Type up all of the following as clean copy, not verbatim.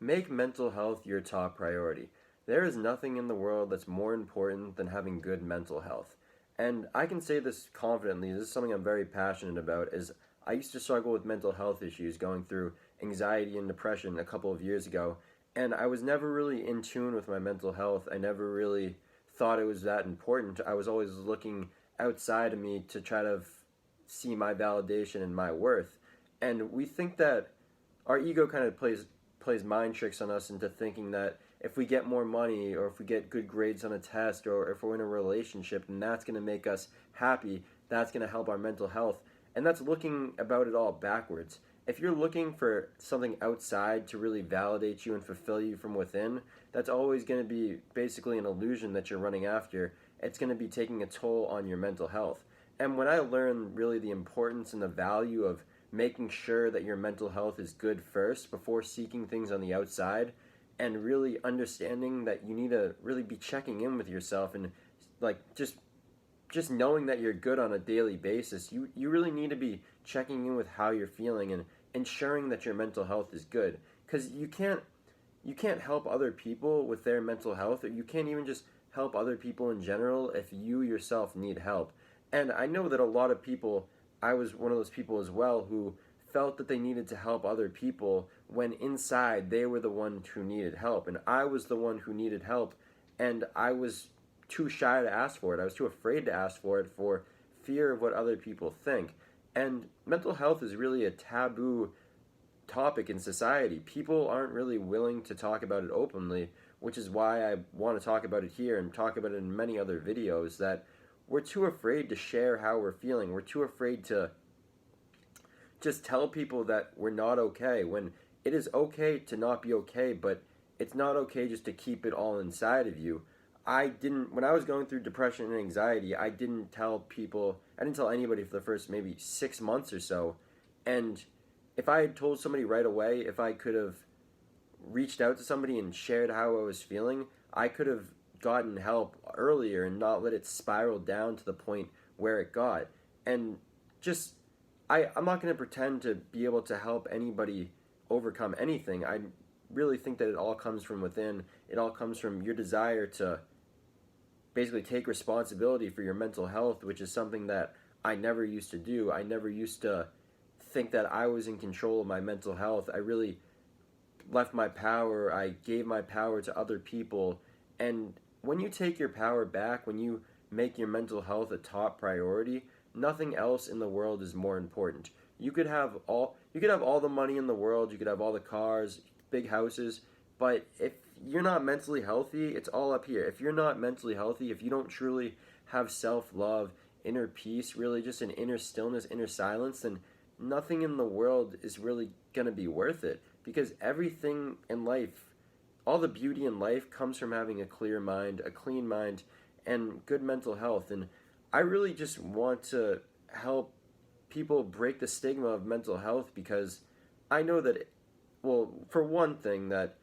Make mental health your top priority. There is nothing in the world that's more important than having good mental health. And I can say this confidently. This is something I'm very passionate about is I used to struggle with mental health issues going through anxiety and depression a couple of years ago, and I was never really in tune with my mental health. I never really thought it was that important. I was always looking outside of me to try to see my validation and my worth. And we think that our ego kind of plays mind tricks on us into thinking that if we get more money or if we get good grades on a test or if we're in a relationship, then that's going to make us happy. That's going to help our mental health. And that's looking about it all backwards. If you're looking for something outside to really validate you and fulfill you from within, that's always going to be basically an illusion that you're running after. It's going to be taking a toll on your mental health. And when I learned really the importance and the value of making sure that your mental health is good first before seeking things on the outside, and really understanding that you need to really be checking in with yourself and like just knowing that you're good on a daily basis. You really need to be checking in with how you're feeling and ensuring that your mental health is good, because you can't help other people with their mental health, or you can't even just help other people in general if you yourself need help. And I know that a lot of people, I was one of those people as well, who felt that they needed to help other people when inside they were the one who needed help. And I was the one who needed help, and I was too shy to ask for it. I was too afraid to ask for it for fear of what other people think. And mental health is really a taboo topic in society. People aren't really willing to talk about it openly, which is why I want to talk about it here and talk about it in many other videos, that we're too afraid to share how we're feeling. We're too afraid to just tell people that we're not okay, when it is okay to not be okay, but it's not okay just to keep it all inside of you. When I was going through depression and anxiety, I didn't tell anybody for the first maybe 6 months or so. And if I had told somebody right away, if I could have reached out to somebody and shared how I was feeling, I could have gotten help earlier and not let it spiral down to the point where it got. And just, I'm not going to pretend to be able to help anybody overcome anything. I really think that it all comes from within. It all comes from your desire to basically take responsibility for your mental health, which is something that I never used to do. I never used to think that I was in control of my mental health. I really left my power, I gave my power to other people. And when you take your power back, when you make your mental health a top priority, nothing else in the world is more important. You could have all the money in the world, you could have all the cars, big houses, but if you're not mentally healthy, it's all up here. If you're not mentally healthy, if you don't truly have self-love, inner peace, really just an inner stillness, inner silence, then nothing in the world is really going to be worth it, because everything in life, all the beauty in life comes from having a clear mind, a clean mind, and good mental health. And I really just want to help people break the stigma of mental health, because I know that, well, for one thing, that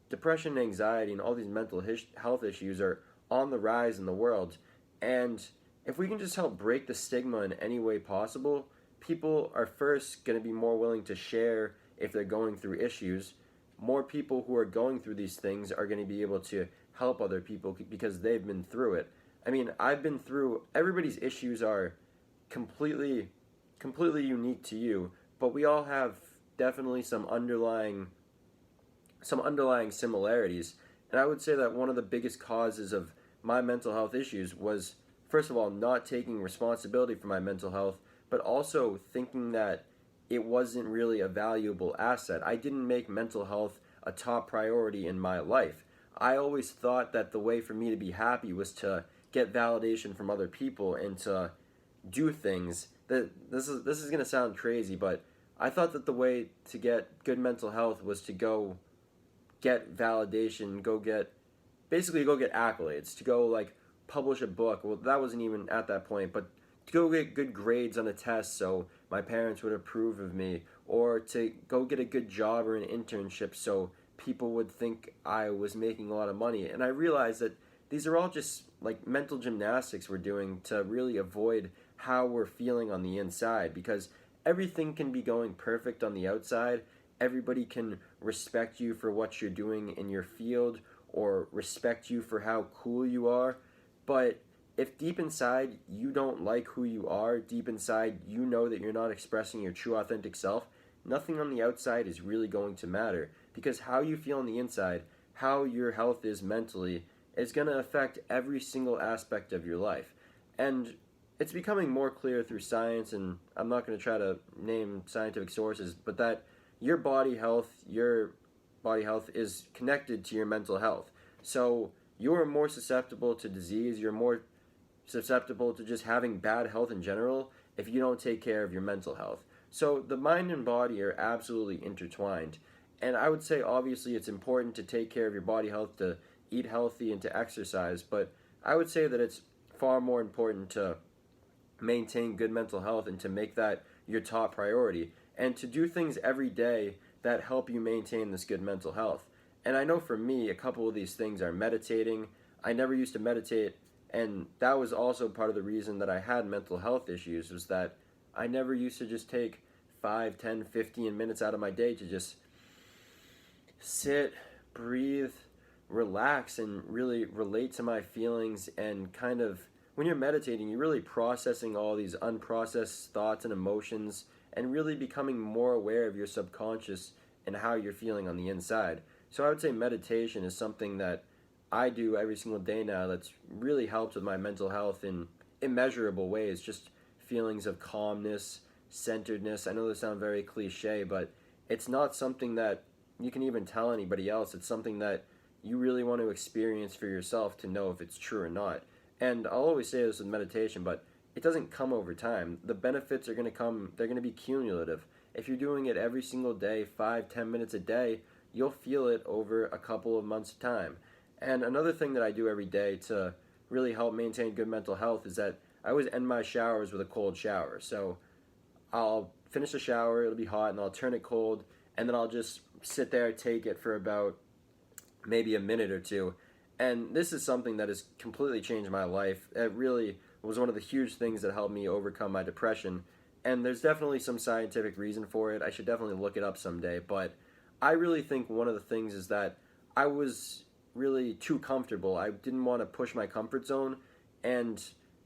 depression, anxiety, and all these mental health issues are on the rise in the world. And if we can just help break the stigma in any way possible, people are first going to be more willing to share if they're going through issues. More people who are going through these things are going to be able to help other people because they've been through it. I mean, everybody's issues are completely unique to you, but we all have definitely some underlying similarities. And I would say that one of the biggest causes of my mental health issues was, first of all, not taking responsibility for my mental health, but also thinking that it wasn't really a valuable asset. I didn't make mental health a top priority in my life. I always thought that the way for me to be happy was to get validation from other people and to do things. This is going to sound crazy, but I thought that the way to get good mental health was to go get validation, go get accolades, to go like publish a book. Well, that wasn't even at that point, but to go get good grades on a test so my parents would approve of me, or to go get a good job or an internship so people would think I was making a lot of money. And I realized that these are all just like mental gymnastics we're doing to really avoid how we're feeling on the inside, because everything can be going perfect on the outside. Everybody can respect you for what you're doing in your field or respect you for how cool you are. But if deep inside you don't like who you are, deep inside you know that you're not expressing your true authentic self, nothing on the outside is really going to matter, because how you feel on the inside, how your health is mentally, is going to affect every single aspect of your life. And it's becoming more clear through science, and I'm not going to try to name scientific sources, but that your body health is connected to your mental health. So you're more susceptible to disease, you're more susceptible to just having bad health in general if you don't take care of your mental health. So the mind and body are absolutely intertwined. And I would say obviously it's important to take care of your body health, to eat healthy and to exercise, but I would say that it's far more important to maintain good mental health and to make that your top priority and to do things every day that help you maintain this good mental health. And I know for me, a couple of these things are meditating. I never used to meditate, and that was also part of the reason that I had mental health issues, was that I never used to just take 5, 10, 15 minutes out of my day to just sit, breathe, relax, and really relate to my feelings. And kind of, when you're meditating, you're really processing all these unprocessed thoughts and emotions and really becoming more aware of your subconscious and how you're feeling on the inside. So I would say meditation is something that I do every single day now that's really helped with my mental health in immeasurable ways. Just feelings of calmness, centeredness. I know this sounds very cliche, but it's not something that you can even tell anybody else. It's something that you really want to experience for yourself to know if it's true or not. And I'll always say this with meditation, but it doesn't come over time. The benefits are going to come, they're going to be cumulative. If you're doing it every single day, 5, 10 minutes a day, you'll feel it over a couple of months' time. And another thing that I do every day to really help maintain good mental health is that I always end my showers with a cold shower. So I'll finish the shower, it'll be hot, and I'll turn it cold, and then I'll just sit there, take it for about maybe a minute or two. And this is something that has completely changed my life. It really was one of the huge things that helped me overcome my depression. And there's definitely some scientific reason for it. I should definitely look it up someday. But I really think one of the things is that I was really too comfortable. I didn't want to push my comfort zone. And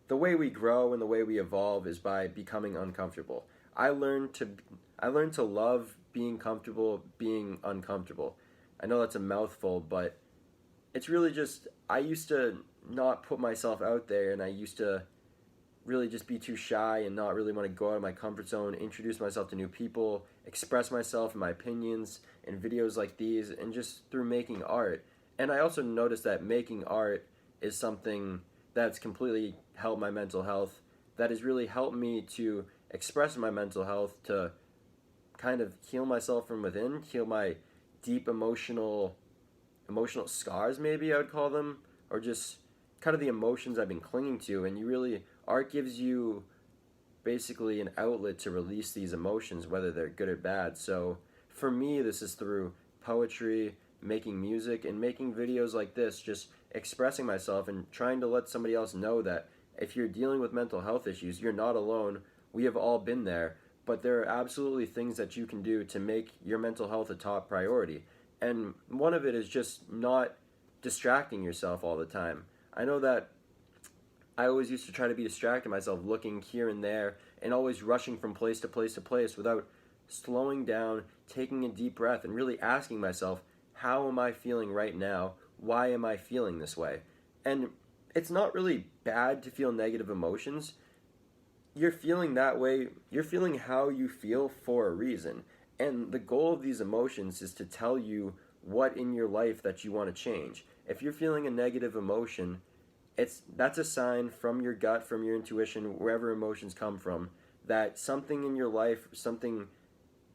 the way we grow and the way we evolve is by becoming uncomfortable. I learned to love being comfortable, being uncomfortable. I know that's a mouthful, but it's really just, I used to not put myself out there, and I used to really just be too shy and not really want to go out of my comfort zone, introduce myself to new people, express myself and my opinions in videos like these, and just through making art. And I also noticed that making art is something that's completely helped my mental health, that has really helped me to express my mental health, to kind of heal myself from within, heal my deep emotional scars, maybe I would call them, or just kind of the emotions I've been clinging to. And art gives you basically an outlet to release these emotions, whether they're good or bad. So for me, this is through poetry, making music, and making videos like this, just expressing myself and trying to let somebody else know that if you're dealing with mental health issues, you're not alone. We have all been there, but there are absolutely things that you can do to make your mental health a top priority. And one of it is just not distracting yourself all the time. I know that I always used to try to be distracting myself, looking here and there, and always rushing from place to place to place without slowing down, taking a deep breath, and really asking myself, how am I feeling right now? Why am I feeling this way? And it's not really bad to feel negative emotions. You're feeling that way, you're feeling how you feel for a reason. And the goal of these emotions is to tell you what in your life that you want to change. If you're feeling a negative emotion, that's a sign from your gut, from your intuition, wherever emotions come from, that something in your life, something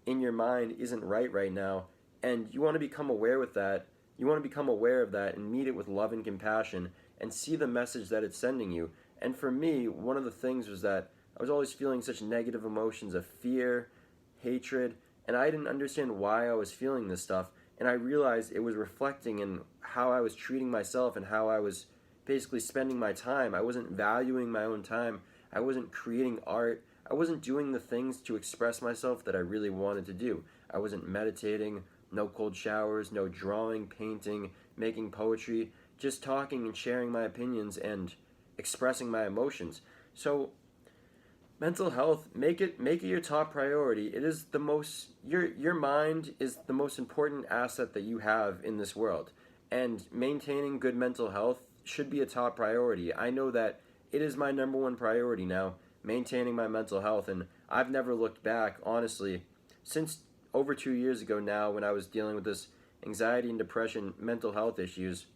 in your mind isn't right now, and you want to become aware with that. You want to become aware of that and meet it with love and compassion and see the message that it's sending you. And for me, one of the things was that I was always feeling such negative emotions of fear, hatred, and I didn't understand why I was feeling this stuff. And I realized it was reflecting in how I was treating myself and how I was basically spending my time. I wasn't valuing my own time. I wasn't creating art. I wasn't doing the things to express myself that I really wanted to do. I wasn't meditating No cold showers, no drawing, painting, making poetry, just talking and sharing my opinions and expressing my emotions. So mental health, make it your top priority. It is the most your mind is the most important asset that you have in this world. And maintaining good mental health should be a top priority. I know that it is my number one priority now, maintaining my mental health, and I've never looked back, honestly, since over 2 years ago now when I was dealing with this anxiety and depression, mental health issues.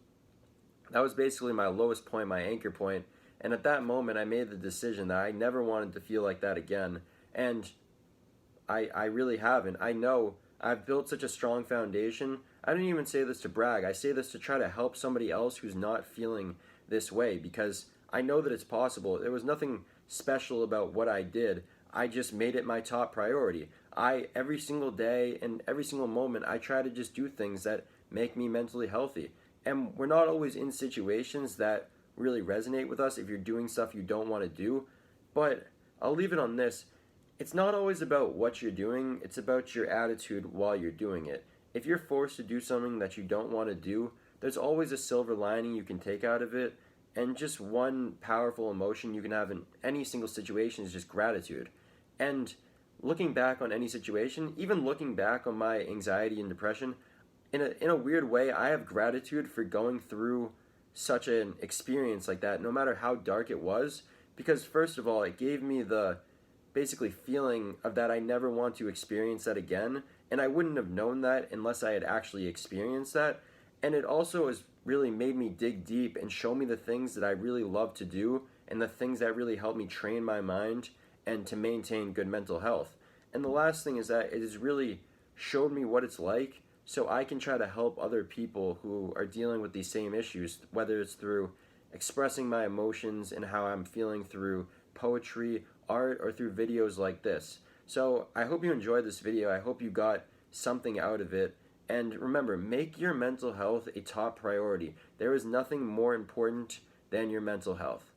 That was basically my lowest point, my anchor point. And at that moment, I made the decision that I never wanted to feel like that again. And I really haven't. I know I've built such a strong foundation. I don't even say this to brag. I say this to try to help somebody else who's not feeling this way because I know that it's possible. There was nothing special about what I did. I just made it my top priority. Every single day and every single moment, I try to just do things that make me mentally healthy. And we're not always in situations that really resonate with us if you're doing stuff you don't want to do. But I'll leave it on this. It's not always about what you're doing, it's about your attitude while you're doing it. If you're forced to do something that you don't want to do, there's always a silver lining you can take out of it. And just one powerful emotion you can have in any single situation is just gratitude. And looking back on any situation, even looking back on my anxiety and depression, in a weird way, I have gratitude for going through such an experience like that, no matter how dark it was, because first of all, it gave me the basically feeling of that I never want to experience that again, and I wouldn't have known that unless I had actually experienced that. And it also has really made me dig deep and show me the things that I really love to do and the things that really help me train my mind and to maintain good mental health. And the last thing is that it has really showed me what it's like so I can try to help other people who are dealing with these same issues, whether it's through expressing my emotions and how I'm feeling through poetry, art, or through videos like this. So I hope you enjoyed this video. I hope you got something out of it. And remember, make your mental health a top priority. There is nothing more important than your mental health.